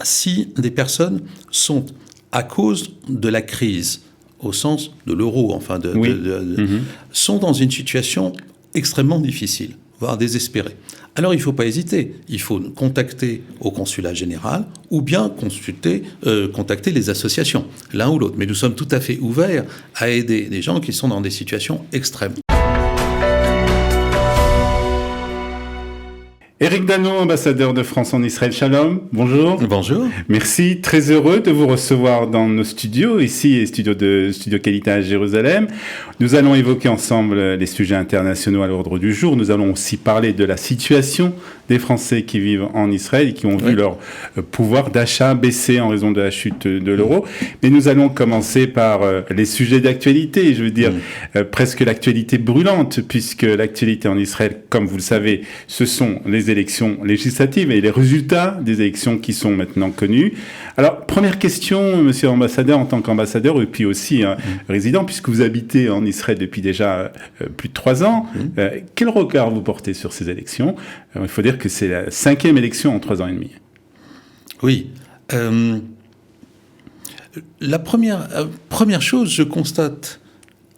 si des personnes sont, à cause de la crise, au sens de l'euro, enfin, sont dans une situation extrêmement difficile, voire désespérée. Alors, il ne faut pas hésiter. Il faut contacter au consulat général ou bien contacter les associations, l'un ou l'autre. Mais nous sommes tout à fait ouverts à aider des gens qui sont dans des situations extrêmes. Éric Danon, ambassadeur de France en Israël. Shalom, bonjour. Bonjour. Merci, très heureux de vous recevoir dans nos studios, ici, Studio Qualité à Jérusalem. Nous allons évoquer ensemble les sujets internationaux à l'ordre du jour. Nous allons aussi parler de la situation des Français qui vivent en Israël et qui ont vu leur pouvoir d'achat baisser en raison de la chute de l'euro. Mais nous allons commencer par les sujets d'actualité, je veux dire presque l'actualité brûlante, puisque l'actualité en Israël, comme vous le savez, ce sont les élections législatives et les résultats des élections qui sont maintenant connus. Alors, première question, monsieur l'ambassadeur, en tant qu'ambassadeur et puis aussi résident, puisque vous habitez en Israël depuis déjà plus de 3 ans, quel regard vous portez sur ces élections ? Il faut dire que c'est la 5e élection en 3 ans et demi. Oui. La première chose, je constate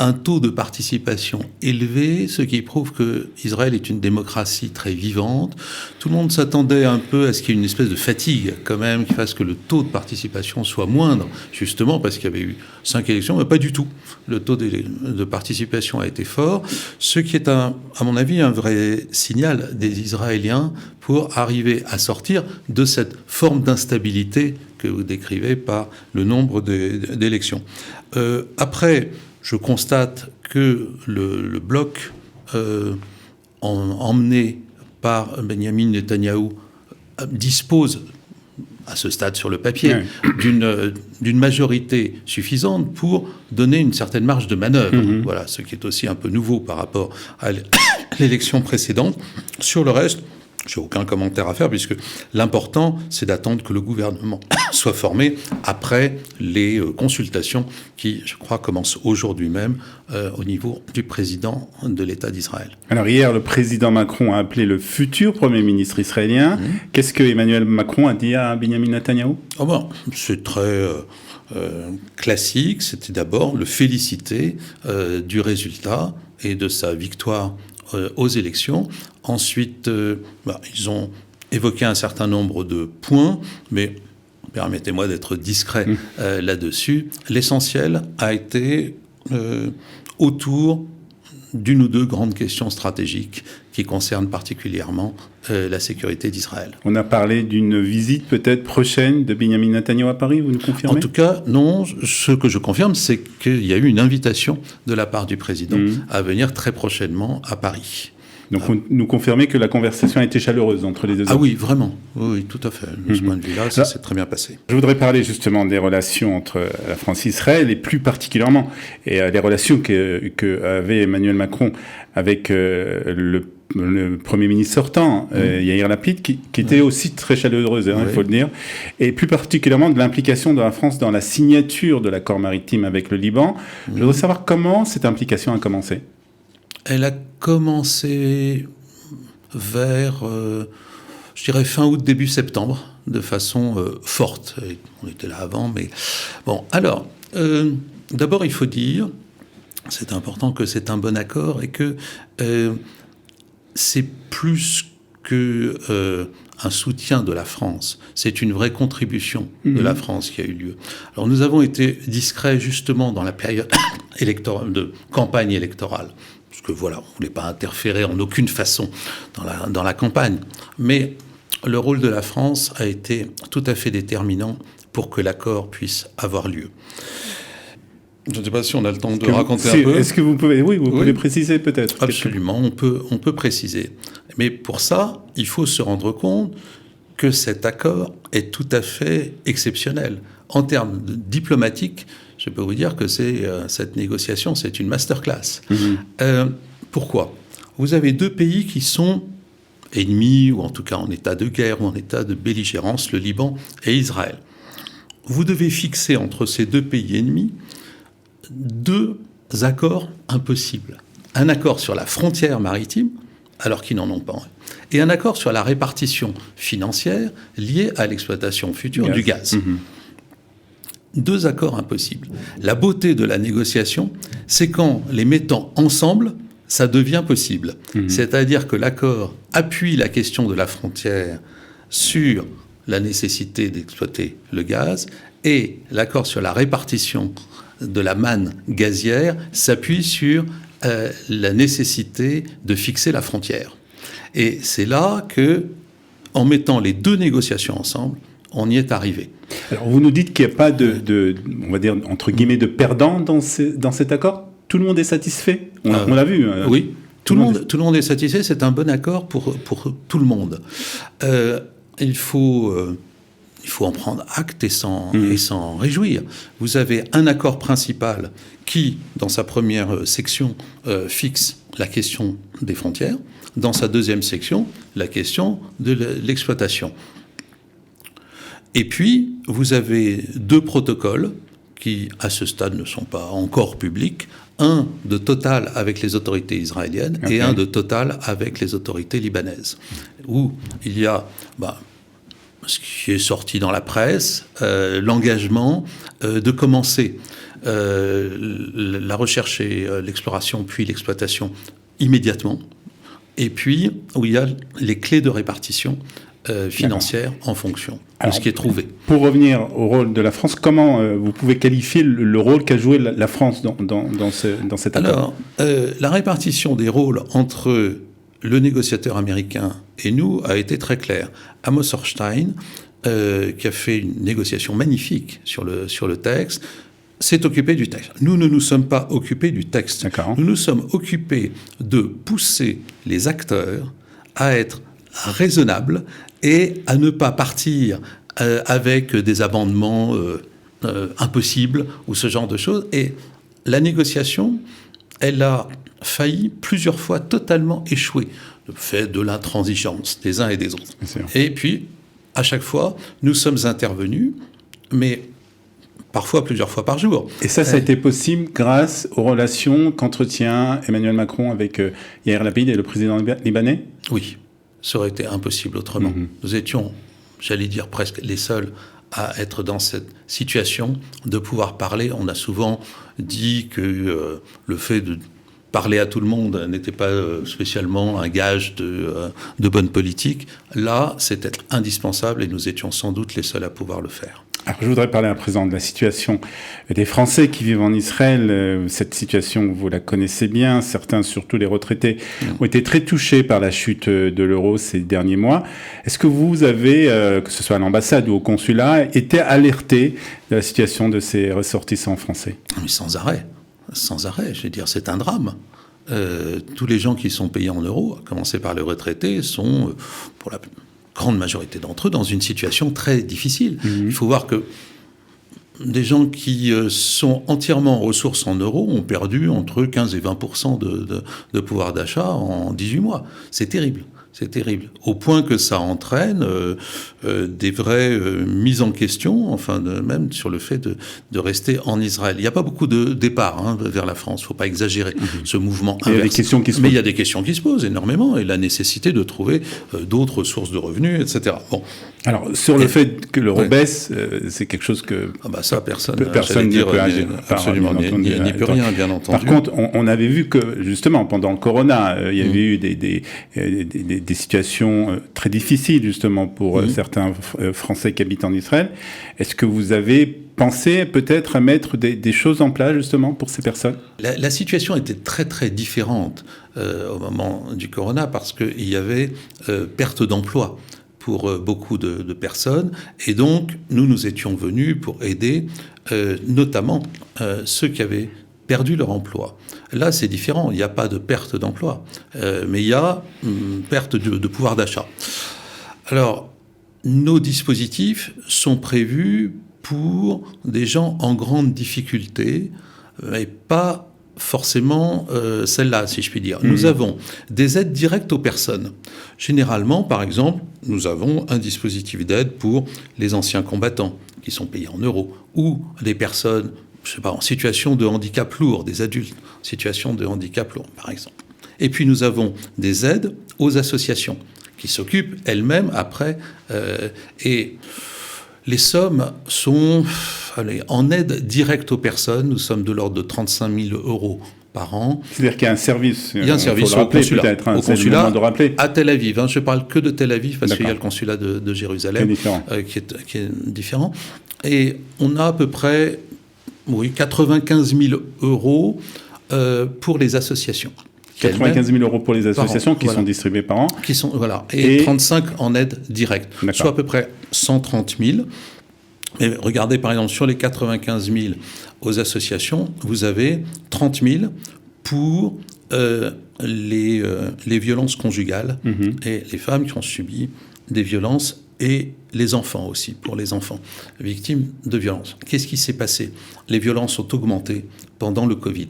un taux de participation élevé, ce qui prouve que Israël est une démocratie très vivante. Tout le monde s'attendait un peu à ce qu'il y ait une espèce de fatigue, quand même, qui fasse que le taux de participation soit moindre, justement parce qu'il y avait eu 5 élections, mais pas du tout. Le taux de participation a été fort, ce qui est, à mon avis, un vrai signal des Israéliens pour arriver à sortir de cette forme d'instabilité que vous décrivez par le nombre d'élections. Après, je constate que le bloc emmené par Benjamin Netanyahou dispose, à ce stade sur le papier, d'une majorité suffisante pour donner une certaine marge de manœuvre. Voilà, ce qui est aussi un peu nouveau par rapport à l'élection précédente. Sur le reste, je n'ai aucun commentaire à faire, puisque l'important, c'est d'attendre que le gouvernement soit formé après les consultations qui, je crois, commencent aujourd'hui même au niveau du président de l'État d'Israël. Alors hier, le président Macron a appelé le futur Premier ministre israélien. Qu'est-ce que Emmanuel Macron a dit à Benjamin Netanyahou ? C'est très classique. C'était d'abord le féliciter du résultat et de sa victoire aux élections. Ensuite, ils ont évoqué un certain nombre de points, mais permettez-moi d'être discret là-dessus. L'essentiel a été autour d'une ou deux grandes questions stratégiques qui concernent particulièrement la sécurité d'Israël. On a parlé d'une visite peut-être prochaine de Benjamin Netanyahou à Paris, vous nous confirmez ? En tout cas, non. Ce que je confirme, c'est qu'il y a eu une invitation de la part du président à venir très prochainement à Paris. Donc, vous nous confirmez que la conversation a été chaleureuse entre les deux hommes ? Oui, vraiment. Oui, tout à fait. De ce point de vue-là, ça s'est très bien passé. Je voudrais parler justement des relations entre la France et Israël, et plus particulièrement les relations que avait Emmanuel Macron avec le Premier ministre sortant, Yair Lapid, qui était aussi très chaleureuse, il faut le dire, et plus particulièrement de l'implication de la France dans la signature de l'accord maritime avec le Liban. Je voudrais savoir comment cette implication a commencé. Elle a commencé vers, je dirais, fin août, début septembre, de façon forte. On était là avant, mais... Bon, alors, d'abord, il faut dire, c'est important, que c'est un bon accord et que c'est plus qu'un soutien de la France. C'est une vraie contribution de la France qui a eu lieu. Alors, nous avons été discrets, justement, dans la période de campagne électorale. Parce que voilà, on ne voulait pas interférer en aucune façon dans la campagne. Mais le rôle de la France a été tout à fait déterminant pour que l'accord puisse avoir lieu. Je ne sais pas si on a le temps de raconter un peu. Est-ce que vous pouvez, vous pouvez préciser peut-être ? Absolument, on peut préciser. Mais pour ça, il faut se rendre compte que cet accord est tout à fait exceptionnel. En termes diplomatiques, je peux vous dire que cette négociation, c'est une masterclass. Pourquoi ? Vous avez 2 pays qui sont ennemis, ou en tout cas en état de guerre, ou en état de belligérance, le Liban et Israël. Vous devez fixer entre ces 2 pays ennemis 2 accords impossibles. Un accord sur la frontière maritime alors qu'ils n'en ont pas. Et un accord sur la répartition financière liée à l'exploitation future du gaz. Deux accords impossibles. La beauté de la négociation, c'est quand les mettant ensemble, ça devient possible. C'est-à-dire que l'accord appuie la question de la frontière sur la nécessité d'exploiter le gaz, et l'accord sur la répartition de la manne gazière s'appuie sur la nécessité de fixer la frontière. Et c'est là que, en mettant les deux négociations ensemble, on y est arrivé. Alors, vous nous dites qu'il n'y a pas on va dire, entre guillemets, de perdants dans cet accord ? Tout le monde est satisfait ? On l'a vu. Oui, tout le monde est satisfait. C'est un bon accord pour tout le monde. Il faut en prendre acte et s'en réjouir. Vous avez un accord principal qui, dans sa première section, fixe la question des frontières. Dans sa deuxième section, la question de l'exploitation. Et puis, vous avez deux protocoles qui, à ce stade, ne sont pas encore publics. Un de Total avec les autorités israéliennes et un de Total avec les autorités libanaises. Où il y a ce qui est sorti dans la presse, l'engagement de commencer la recherche et l'exploration, puis l'exploitation immédiatement. Et puis, où il y a les clés de répartition financière en fonction de ce qui est trouvé. Pour revenir au rôle de la France, comment vous pouvez qualifier le rôle qu'a joué la France dans cet accord ? Alors, la répartition des rôles entre le négociateur américain et nous a été très claire. Amos Hochstein, qui a fait une négociation magnifique sur le texte, s'est occupé du texte. Nous ne nous sommes pas occupés du texte. D'accord. Nous nous sommes occupés de pousser les acteurs à être raisonnables et à ne pas partir avec des amendements impossibles ou ce genre de choses. Et la négociation, elle a failli plusieurs fois totalement échouer, le fait de l'intransigeance des uns et des autres. Et puis, à chaque fois, nous sommes intervenus, mais parfois plusieurs fois par jour. Et ça a été possible grâce aux relations qu'entretient Emmanuel Macron avec Yair Lapid et le président libanais ? Oui, ça aurait été impossible autrement. Nous étions, j'allais dire, presque les seuls à être dans cette situation de pouvoir parler. On a souvent dit que le fait de parler à tout le monde n'était pas spécialement un gage de bonne politique. Là, c'était indispensable et nous étions sans doute les seuls à pouvoir le faire. Alors, je voudrais parler à présent de la situation des Français qui vivent en Israël. Cette situation, vous la connaissez bien. Certains, surtout les retraités, ont été très touchés par la chute de l'euro ces derniers mois. Est-ce que vous avez, que ce soit à l'ambassade ou au consulat, été alerté de la situation de ces ressortissants français ? Mais sans arrêt. Sans arrêt. Je veux dire, c'est un drame. Tous les gens qui sont payés en euros, à commencer par les retraités, sont, pour la grande majorité d'entre eux, dans une situation très difficile. Il faut voir que des gens qui sont entièrement en ressources en euros ont perdu entre 15 et 20% de pouvoir d'achat en 18 mois. C'est terrible. C'est terrible. Au point que ça entraîne des vraies mises en question, même sur le fait de rester en Israël. Il n'y a pas beaucoup de départs vers la France. Il ne faut pas exagérer ce mouvement inverse. Il y a des questions qui se posent. Mais il y a des questions qui se posent énormément, et la nécessité de trouver d'autres sources de revenus, etc. Bon. Alors, sur le fait que l'euro baisse, c'est quelque chose que... ça, personne n'y peut agir. Absolument, n'y peut rien, bien entendu. Par contre, on avait vu que, justement, pendant le Corona, il y avait eu des situations très difficiles, justement, pour certains Français qui habitent en Israël. Est-ce que vous avez pensé peut-être à mettre des choses en place, justement, pour ces personnes ? La situation était très, très différente au moment du Corona, parce qu'il y avait perte d'emploi pour beaucoup de personnes. Et donc, nous étions venus pour aider notamment ceux qui avaient perdu leur emploi. Là, c'est différent. Il n'y a pas de perte d'emploi, mais il y a perte de pouvoir d'achat. Alors, nos dispositifs sont prévus pour des gens en grande difficulté, mais pas forcément celle-là, si je puis dire. Nous avons des aides directes aux personnes. Généralement, par exemple, nous avons un dispositif d'aide pour les anciens combattants qui sont payés en euros, ou des personnes, en situation de handicap lourd, des adultes en situation de handicap lourd, par exemple. Et puis nous avons des aides aux associations qui s'occupent elles-mêmes après. Et les sommes sont en aide directe aux personnes. Nous sommes de l'ordre de 35 000 euros par an. C'est-à-dire qu'il y a un service. Il y a un service au consulat, de rappeler. À Tel Aviv. Je ne parle que de Tel Aviv parce qu'il y a D'accord. le consulat de Jérusalem qui est différent. Et on a à peu près 95 000 euros pour les associations. 95 000 euros pour les associations qui sont distribuées par an. Et 35 en aide directe. Soit à peu près 130 000. Mais regardez, par exemple, sur les 95 000 aux associations, vous avez 30 000 pour les violences conjugales et les femmes qui ont subi des violences et les enfants aussi, pour les enfants victimes de violences. Qu'est-ce qui s'est passé ? Les violences ont augmenté pendant le Covid.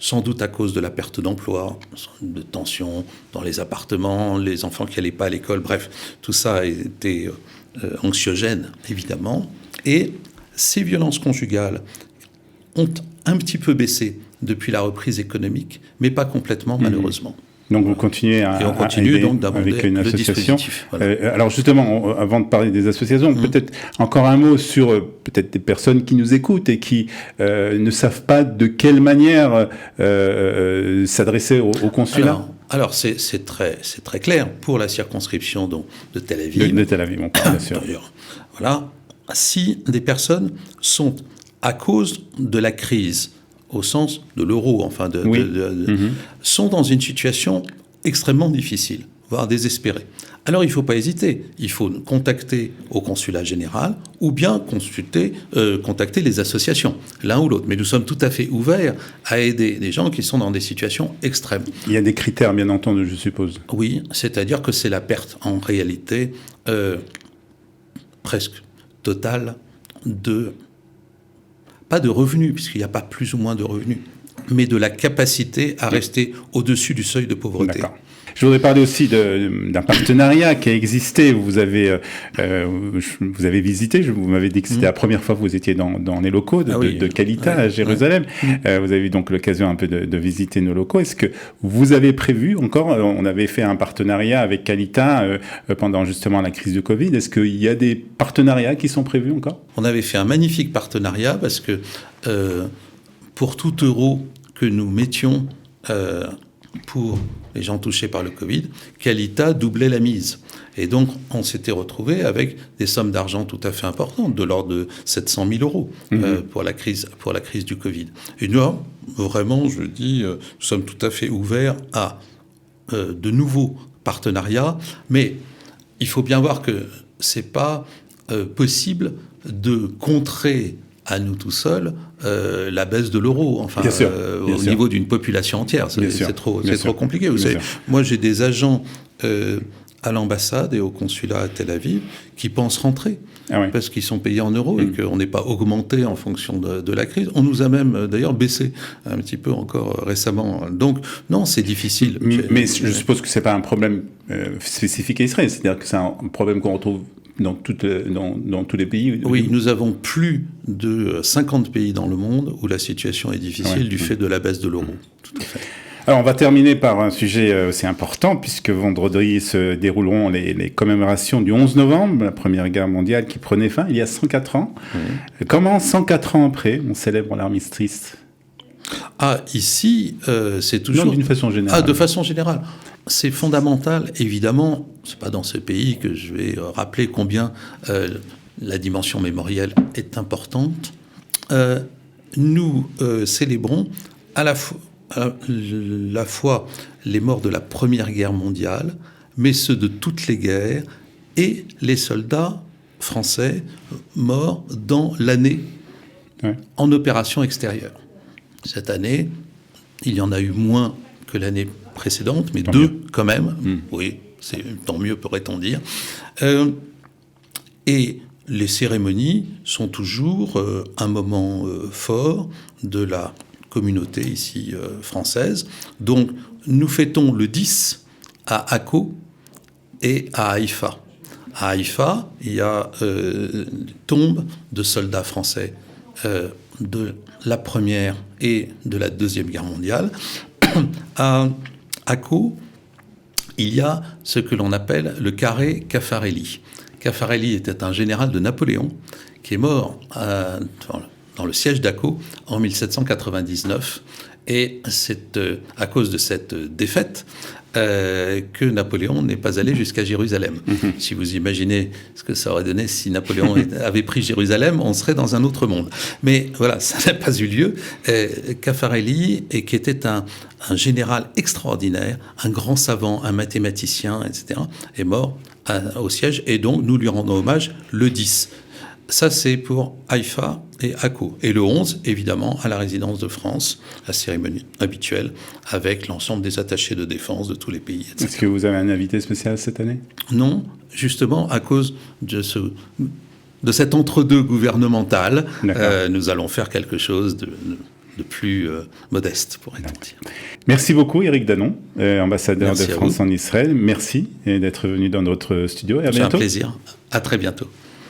Sans doute à cause de la perte d'emploi, de tensions dans les appartements, les enfants qui n'allaient pas à l'école, bref, tout ça a été anxiogène, évidemment. Et ces violences conjugales ont un petit peu baissé depuis la reprise économique, mais pas complètement, malheureusement. Donc vous continuez à aider donc avec une association. Voilà. Alors justement, avant de parler des associations, peut-être encore un mot sur peut-être des personnes qui nous écoutent et qui ne savent pas de quelle manière s'adresser au consulat. Alors c'est très clair pour la circonscription de Tel Aviv. De Tel Aviv, on parle bien sûr. Voilà. Si des personnes sont, à cause de la crise, au sens de l'euro, sont dans une situation extrêmement difficile, voire désespérée. Alors il ne faut pas hésiter, il faut contacter au consulat général ou bien contacter les associations, l'un ou l'autre. Mais nous sommes tout à fait ouverts à aider des gens qui sont dans des situations extrêmes. Il y a des critères, bien entendu, je suppose. Oui, c'est-à-dire que c'est la perte, en réalité, presque totale pas de revenus, puisqu'il n'y a pas plus ou moins de revenus, mais de la capacité à rester au-dessus du seuil de pauvreté. D'accord. Je voudrais parler aussi d'un partenariat qui a existé. Vous avez visité, vous m'avez dit que c'était la première fois que vous étiez dans les locaux de Qualita à Jérusalem. Vous avez eu donc l'occasion un peu de visiter nos locaux. Est-ce que vous avez prévu encore, on avait fait un partenariat avec Qualita pendant justement la crise du Covid. Est-ce qu'il y a des partenariats qui sont prévus encore ? On avait fait un magnifique partenariat parce que pour tout euro que nous mettions pour les gens touchés par le Covid, Qualita doublait la mise. Et donc, on s'était retrouvé avec des sommes d'argent tout à fait importantes, de l'ordre de 700 000 euros pour la crise du Covid. Et nous, vraiment, je dis, nous sommes tout à fait ouverts à de nouveaux partenariats, mais il faut bien voir que c'est pas possible de contrer à nous tout seuls la baisse de l'euro, au niveau d'une population entière. C'est trop compliqué. Vous savez, moi, j'ai des agents à l'ambassade et au consulat à Tel Aviv qui pensent rentrer parce qu'ils sont payés en euros et qu'on n'est pas augmenté en fonction de la crise. On nous a même d'ailleurs baissé un petit peu encore récemment. Donc, non, c'est difficile. Mais je suppose que ce n'est pas un problème spécifique à Israël. C'est-à-dire que c'est un problème qu'on retrouve dans tous les pays. Oui, nous avons plus de 50 pays dans le monde où la situation est difficile du fait de la baisse de l'euro. Tout à fait. Alors, on va terminer par un sujet aussi important, puisque vendredi se dérouleront les commémorations du 11 novembre, la Première Guerre mondiale qui prenait fin il y a 104 ans. Comment, 104 ans après, on célèbre l'armistice ? Ici, c'est toujours... Non, d'une façon générale. De façon générale. C'est fondamental, évidemment, c'est pas dans ce pays que je vais rappeler combien la dimension mémorielle est importante. Nous célébrons à la fois les morts de la Première Guerre mondiale, mais ceux de toutes les guerres, et les soldats français morts dans l'année en opération extérieure. Cette année, il y en a eu moins que l'année précédente, mais deux quand même. Oui, c'est tant mieux, pourrait-on dire. Et les cérémonies sont toujours un moment fort de la communauté ici française. Donc, nous fêtons le 10 à Akko et à Haïfa. À Haïfa, il y a tombes de soldats français de la Première et de la Deuxième Guerre mondiale. À Akko, il y a ce que l'on appelle le carré Caffarelli. Caffarelli était un général de Napoléon qui est mort dans le siège d'Akko en 1799. Et c'est à cause de cette défaite que Napoléon n'est pas allé jusqu'à Jérusalem. Si vous imaginez ce que ça aurait donné si Napoléon avait pris Jérusalem, on serait dans un autre monde. Mais voilà, ça n'a pas eu lieu. Caffarelli, qui était un général extraordinaire, un grand savant, un mathématicien, etc., est mort au siège, et donc nous lui rendons hommage le 10. Ça, c'est pour Haïfa et Akko. Et le 11, évidemment, à la résidence de France, la cérémonie habituelle, avec l'ensemble des attachés de défense de tous les pays, etc. Est-ce que vous avez un invité spécial cette année ? Non, justement, à cause de cet entre-deux gouvernemental, nous allons faire quelque chose de plus modeste, pourrait-on dire. Merci beaucoup, Éric Danon, ambassadeur de France en Israël. Merci d'être venu dans notre studio et à bientôt. C'est un plaisir. À très bientôt.